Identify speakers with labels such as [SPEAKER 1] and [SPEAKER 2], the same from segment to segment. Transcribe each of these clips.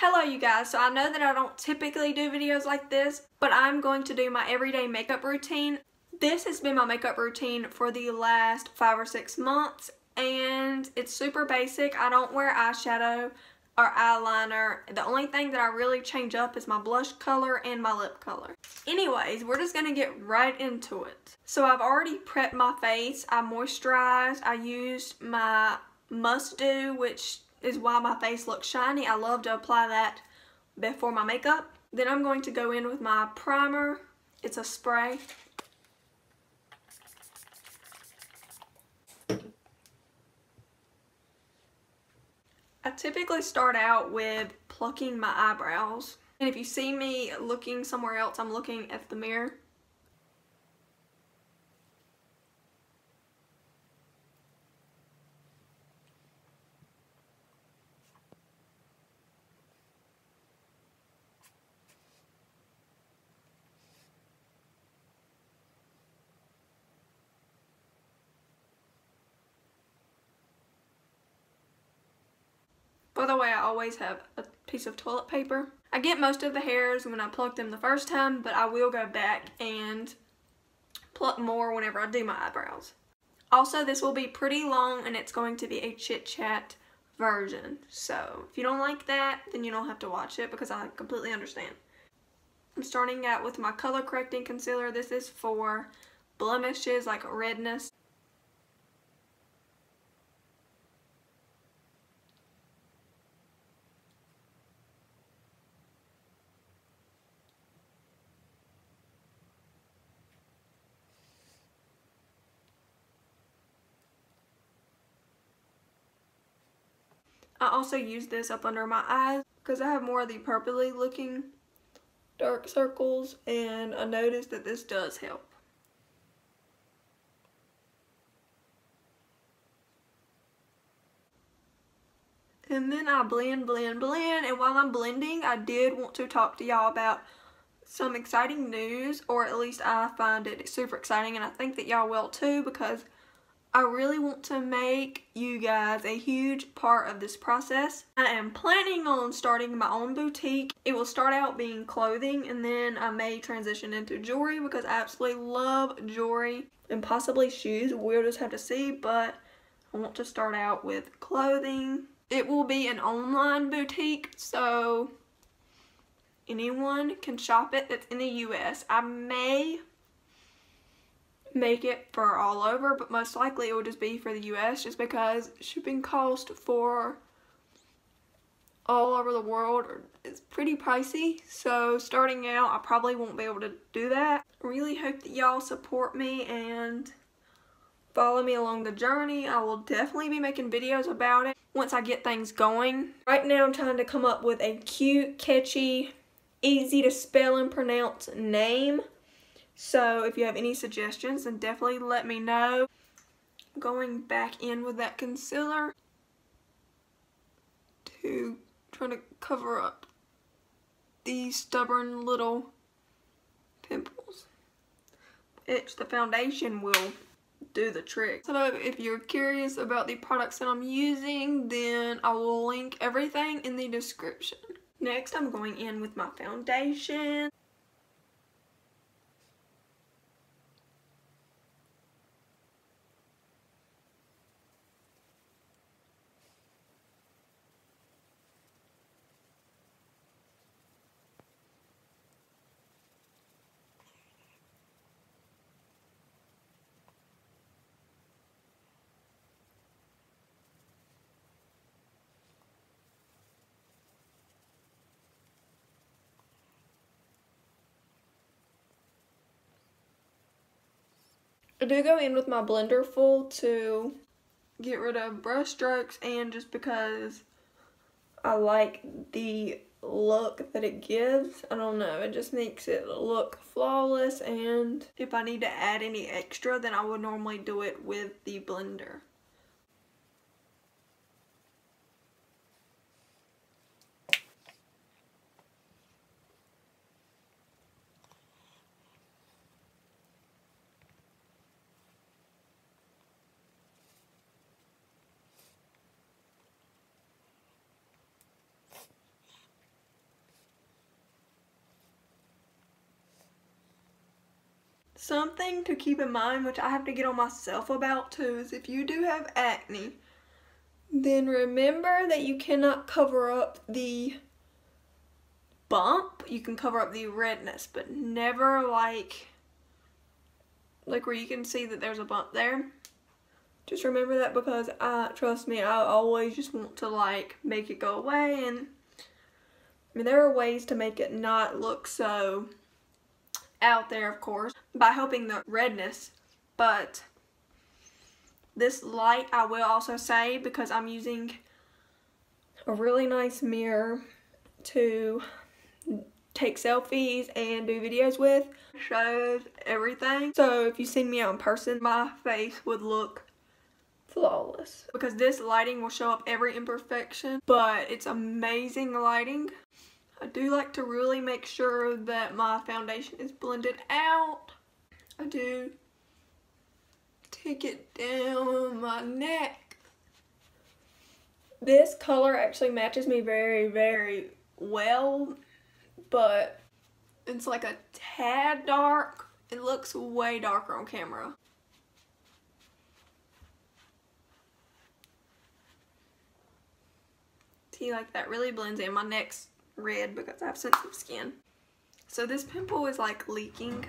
[SPEAKER 1] Hello you guys, so I know that I don't typically do videos like this, but I'm going to do my everyday makeup routine. This has been my makeup routine for the last 5 or 6 months, and it's super basic. I don't wear eyeshadow or eyeliner. The only thing that I really change up is my blush color and my lip color. Anyways, we're just going to get right into it. So I've already prepped my face. I moisturized. I used my Must Do, which is why my face looks shiny. I love to apply that before my makeup. Then I'm going to go in with my primer. It's a spray. I typically start out with plucking my eyebrows. And if you see me looking somewhere else, I'm looking at the mirror. By the way, I always have a piece of toilet paper. I get most of the hairs when I pluck them the first time, but I will go back and pluck more whenever I do my eyebrows. Also, this will be pretty long and it's going to be a chit chat version. So if you don't like that, then you don't have to watch it because I completely understand. I'm starting out with my color correcting concealer. This is for blemishes like redness. I also use this up under my eyes because I have more of the purpley looking dark circles, and I noticed that this does help. And then I blend, and while I'm blending, I did want to talk to y'all about some exciting news, or at least I find it super exciting, and I think that y'all will too, because I really want to make you guys a huge part of this process. I am planning on starting my own boutique. It will start out being clothing, and then I may transition into jewelry because I absolutely love jewelry, and possibly shoes. We'll just have to see, but I want to start out with clothing. It will be an online boutique, so anyone can shop it that's in the US. I may make it for all over, but most likely it will just be for the US just because shipping cost for all over the world is pretty pricey. So starting out, I probably won't be able to do that. I really hope that y'all support me and follow me along the journey. I will definitely be making videos about it once I get things going. Right now I'm trying to come up with a cute, catchy, easy to spell and pronounce name. So if you have any suggestions, then definitely let me know. Going back in with that concealer to try to cover up these stubborn little pimples. The foundation will do the trick. So if you're curious about the products that I'm using, then I will link everything in the description. Next, I'm going in with my foundation. I do go in with my blender full to get rid of brush strokes, and just because I like the look that it gives. I don't know, it just makes it look flawless, and if I need to add any extra, then I would normally do it with the blender. Something to keep in mind, which I have to get on myself about too, is if you do have acne, then remember that you cannot cover up the bump. You can cover up the redness, but never like where you can see that there's a bump there. Just remember that, because trust me, I always just want to like make it go away. And I mean, there are ways to make it not look so out there, of course, by helping the redness. But this light, I will also say, because I'm using a really nice mirror to take selfies and do videos with, shows everything. So if you see me out in person, my face would look flawless, because this lighting will show up every imperfection, but it's amazing lighting. I do like to really make sure that my foundation is blended out. I do take it down my neck. This color actually matches me very, very well, but it's like a tad dark. It looks way darker on camera. See, like that really blends in. My neck's red because I have sensitive skin. So this pimple is like leaking.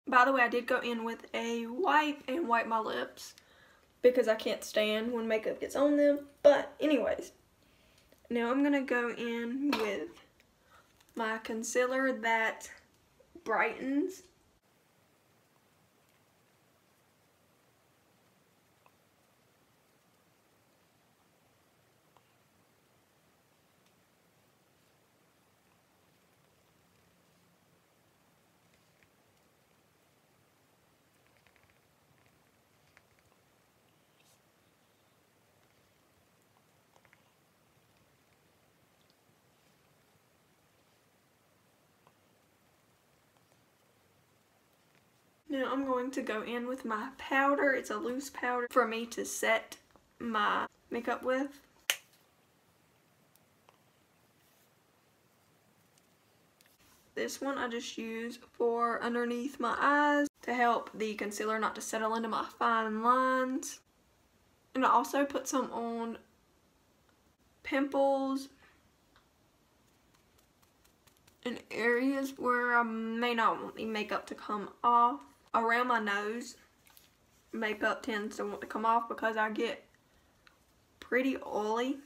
[SPEAKER 1] By the way, I did go in with a wipe and wipe my lips because I can't stand when makeup gets on them. But anyways, now I'm going to go in with my concealer that brightens. Now I'm going to go in with my powder. It's a loose powder for me to set my makeup with. This one I just use for underneath my eyes to help the concealer not to settle into my fine lines. And I also put some on pimples and areas where I may not want the makeup to come off. Around my nose, makeup tends to want to come off because I get pretty oily.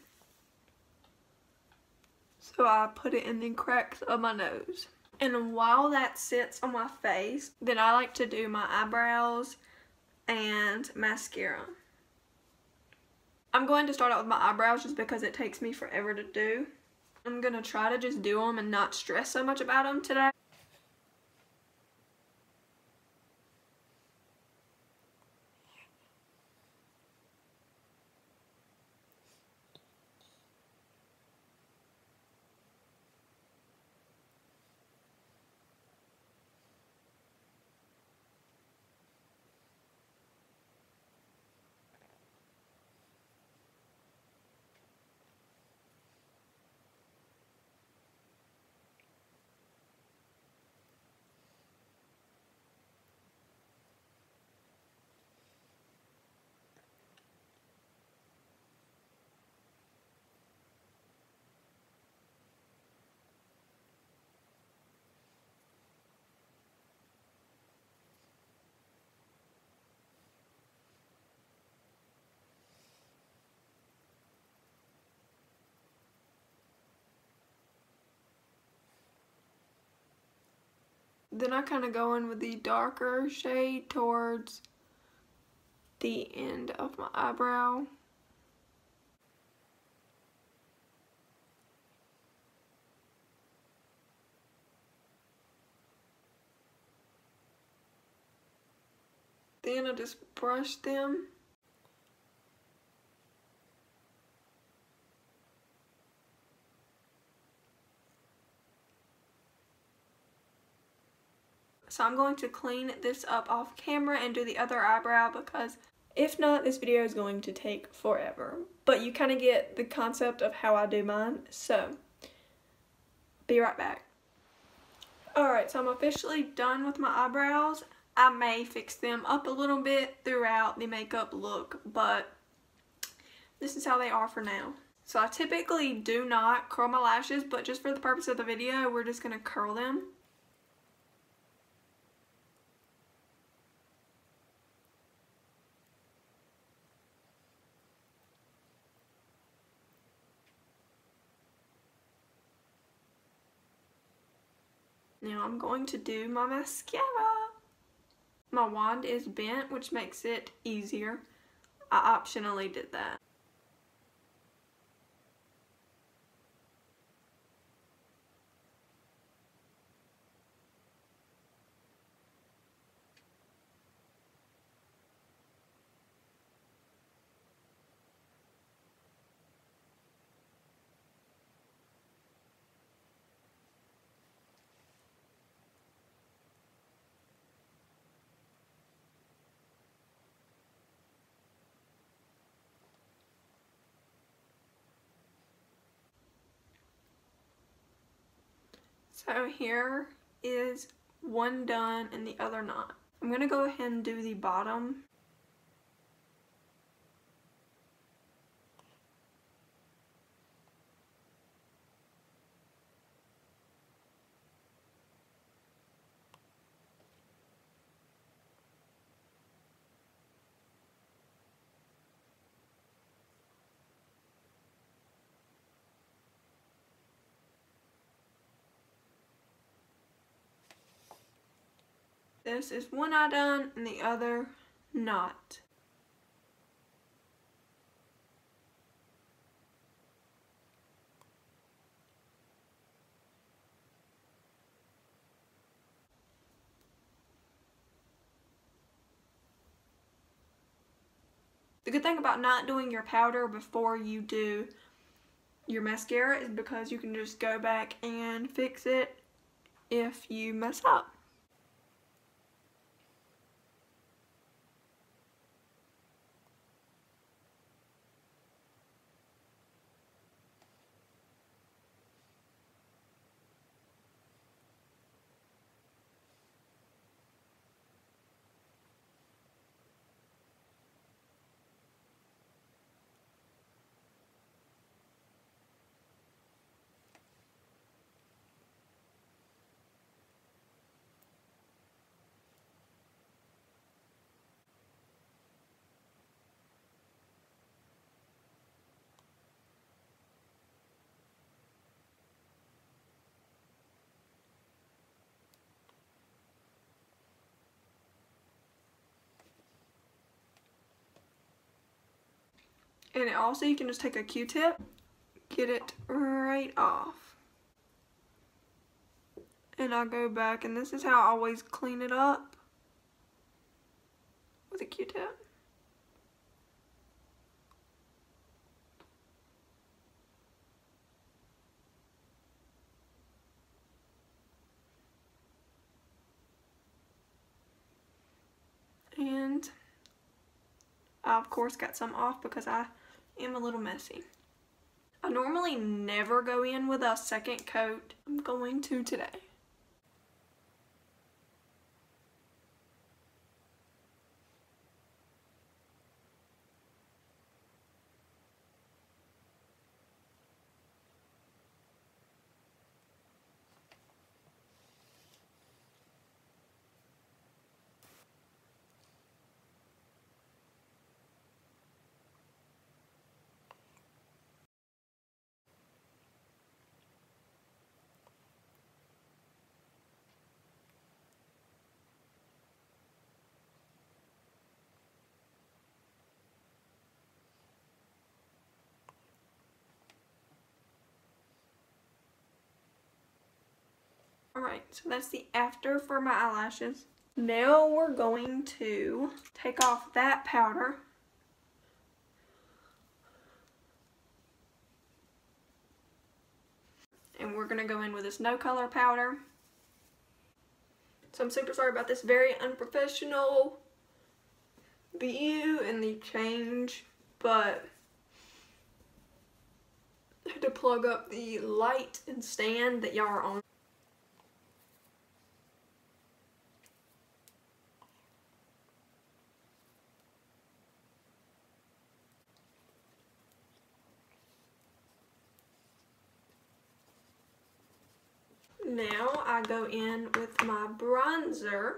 [SPEAKER 1] So I put it in the cracks of my nose. And while that sits on my face, then I like to do my eyebrows and mascara. I'm going to start out with my eyebrows just because it takes me forever to do. I'm going to try to just do them and not stress so much about them today. Then I kind of go in with the darker shade towards the end of my eyebrow. Then I just brush them. So I'm going to clean this up off camera and do the other eyebrow, because if not, this video is going to take forever. But you kind of get the concept of how I do mine, so be right back. Alright, so I'm officially done with my eyebrows. I may fix them up a little bit throughout the makeup look, but this is how they are for now. So I typically do not curl my lashes, but just for the purpose of the video, we're just going to curl them. Now I'm going to do my mascara. My wand is bent, which makes it easier. I optionally did that. So here is one done and the other not. I'm going to go ahead and do the bottom. This is one eye done and the other not. The good thing about not doing your powder before you do your mascara is because you can just go back and fix it if you mess up. And also you can just take a Q-tip, get it right off. And I go back, and this is how I always clean it up, with a Q-tip. And I of course got some off because I am a little messy. I normally never go in with a second coat. I'm going to today. Alright, so that's the after for my eyelashes. Now we're going to take off that powder. And we're going to go in with this no color powder. So I'm super sorry about this very unprofessional view and the change, but I had to plug up the light and stand that y'all are on. Now I go in with my bronzer.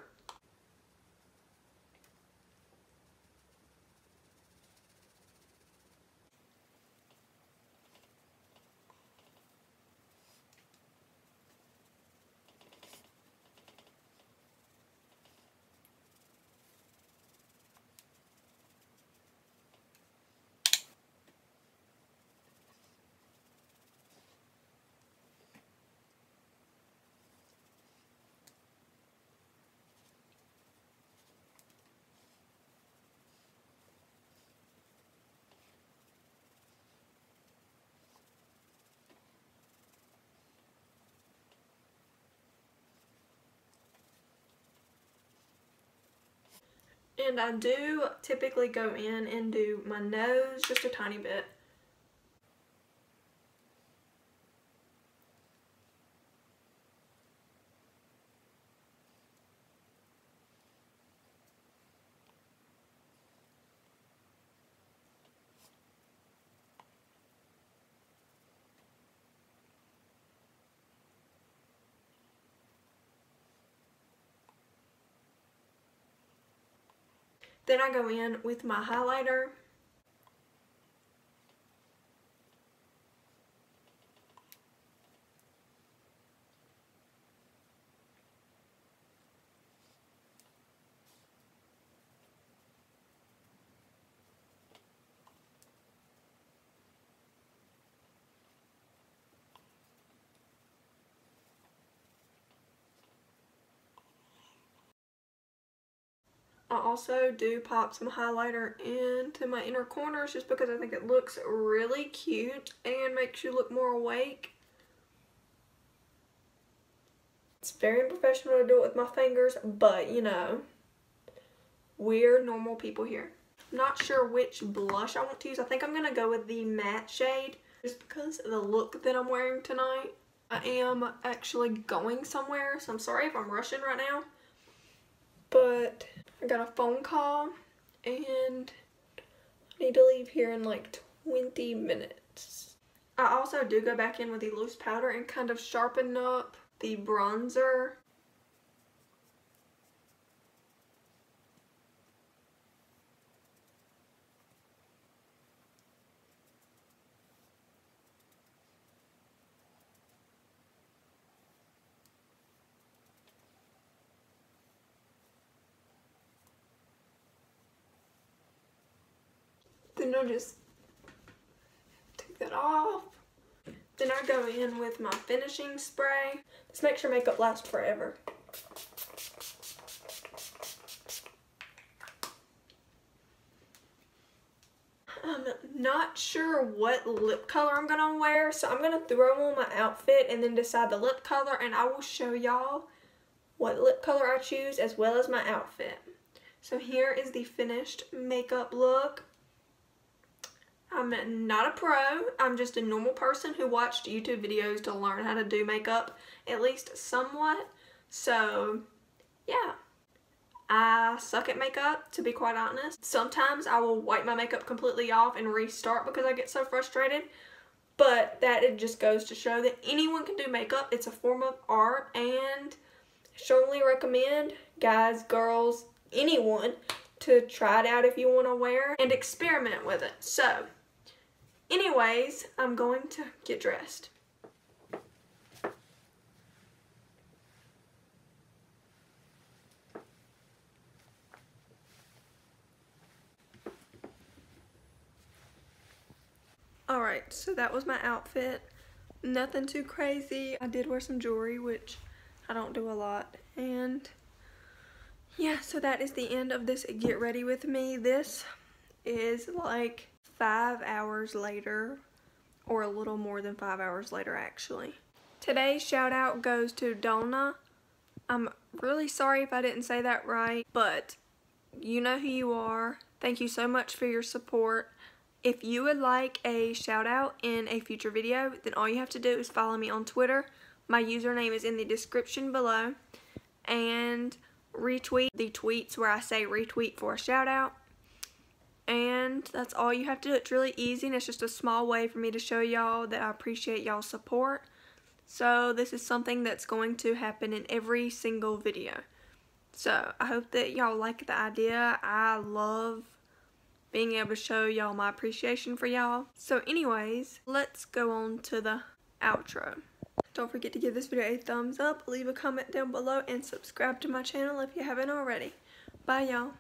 [SPEAKER 1] And I do typically go in and do my nose just a tiny bit. Then I go in with my highlighter. I also do pop some highlighter into my inner corners just because I think it looks really cute and makes you look more awake. It's very unprofessional to do it with my fingers, but you know, we're normal people here. I'm not sure which blush I want to use. I think I'm going to go with the matte shade just because of the look that I'm wearing tonight. I am actually going somewhere, so I'm sorry if I'm rushing right now. But I got a phone call and I need to leave here in like 20 minutes. I also do go back in with the loose powder and kind of sharpen up the bronzer. Then I'll just take that off. Then I go in with my finishing spray. This makes your makeup last forever. I'm not sure what lip color I'm going to wear, so I'm going to throw on my outfit and then decide the lip color, and I will show y'all what lip color I choose as well as my outfit. So here is the finished makeup look. I'm not a pro, I'm just a normal person who watched YouTube videos to learn how to do makeup, at least somewhat. So, yeah. I suck at makeup, to be quite honest. Sometimes I will wipe my makeup completely off and restart because I get so frustrated. But that it just goes to show that anyone can do makeup. It's a form of art, and I strongly recommend guys, girls, anyone to try it out if you want to wear and experiment with it. So, anyways, I'm going to get dressed. Alright, so that was my outfit. Nothing too crazy. I did wear some jewelry, which I don't do a lot. And yeah, so that is the end of this get ready with me. This is like 5 hours later, or a little more than 5 hours later actually. Today's shout out goes to Donna I'm really sorry if I didn't say that right, but you know who you are. Thank you so much for your support. If you would like a shout out in a future video, then all you have to do is follow me on Twitter. My username is in the description below. And retweet the tweets where I say retweet for a shout out. And that's all you have to do. It's really easy, and it's just a small way for me to show y'all that I appreciate y'all's support. So this is something that's going to happen in every single video. So I hope that y'all like the idea. I love being able to show y'all my appreciation for y'all. So anyways, let's go on to the outro. Don't forget to give this video a thumbs up, leave a comment down below, and subscribe to my channel if you haven't already. Bye y'all.